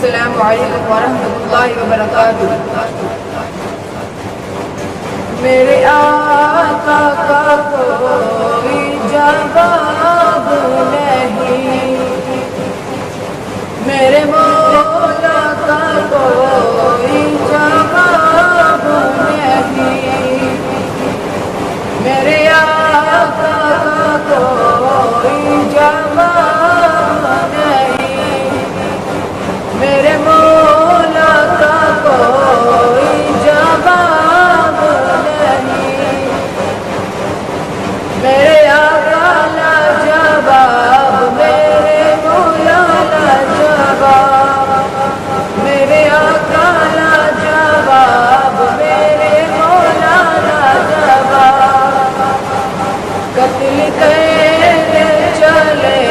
السلام علیکم ورحمۃ اللہ وبرکاتہ۔ میرے آقا کا کوئی جواب نہیں، میرے مولا کا کوئی جواب نہیں، میرے آقا کا کوئی جواب نہیں، میرے مولا کا کوئی جواب نہیں، میرے آقا لاجواب، میرے مولا لاجواب، میرے آقا لاجواب، میرے مولا لاجواب۔ قتل کرنے چلے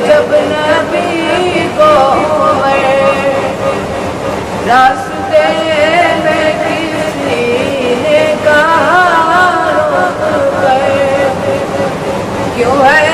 جب نبی کو عمر، راستے میں کسی نے کہا رک کر، کیوں ہے